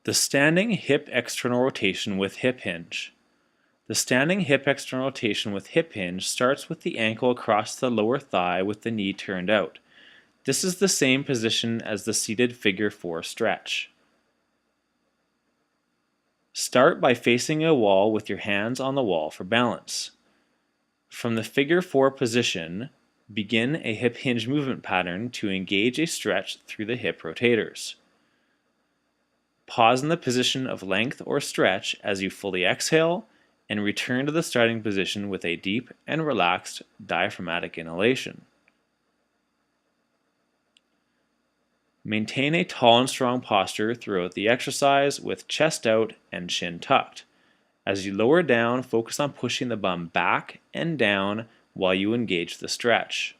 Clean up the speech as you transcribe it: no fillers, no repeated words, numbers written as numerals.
The standing hip external rotation with hip hinge. The standing hip external rotation with hip hinge starts with the ankle across the lower thigh with the knee turned out. This is the same position as the seated figure 4 stretch. Start by facing a wall with your hands on the wall for balance. From the figure 4 position, begin a hip hinge movement pattern to engage a stretch through the hip rotators. Pause in the position of length or stretch as you fully exhale and return to the starting position with a deep and relaxed diaphragmatic inhalation. Maintain a tall and strong posture throughout the exercise with chest out and chin tucked. As you lower down, focus on pushing the bum back and down while you engage the stretch.